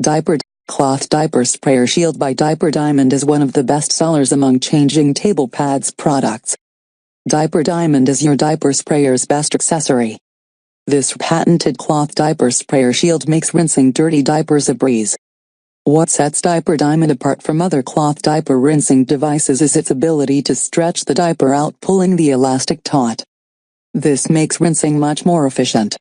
Diaper Cloth Diaper Sprayer Shield by Diaper Diamond is one of the best sellers among changing table pads products. Diaper Diamond is your diaper sprayer's best accessory. This patented cloth diaper sprayer shield makes rinsing dirty diapers a breeze. What sets Diaper Diamond apart from other cloth diaper rinsing devices is its ability to stretch the diaper out, pulling the elastic taut. This makes rinsing much more efficient.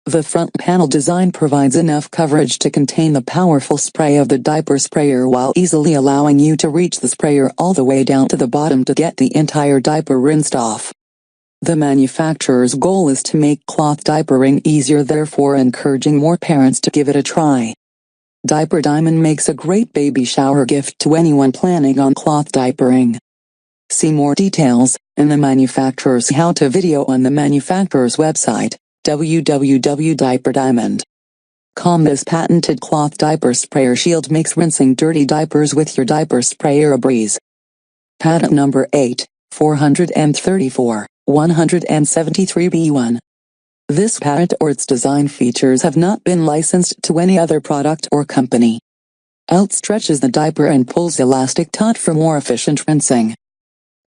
The front panel design provides enough coverage to contain the powerful spray of the diaper sprayer while easily allowing you to reach the sprayer all the way down to the bottom to get the entire diaper rinsed off. The manufacturer's goal is to make cloth diapering easier, therefore encouraging more parents to give it a try. Diaper Diamond makes a great baby shower gift to anyone planning on cloth diapering. See more details in the manufacturer's how-to video on the manufacturer's website, www.diaperdiamond.com. This patented cloth diaper sprayer shield makes rinsing dirty diapers with your diaper sprayer a breeze. Patent number 8,434,173b1. This patent or its design features have not been licensed to any other product or company. Outstretches the diaper and pulls elastic taut for more efficient rinsing.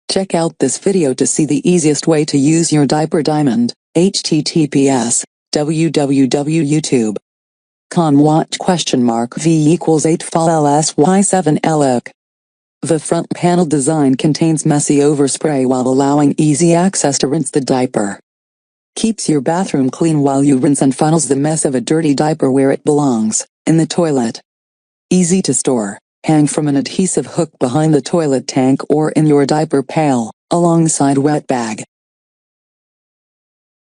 Check out this video to see the easiest way to use your Diaper Diamond. https://www.youtube.com watch $V=8FLSY7LOK. The front panel design contains messy overspray while allowing easy access to rinse the diaper. Keeps your bathroom clean while you rinse and funnels the mess of a dirty diaper where it belongs, in the toilet. Easy to store, hang from an adhesive hook behind the toilet tank or in your diaper pail, alongside wet bag.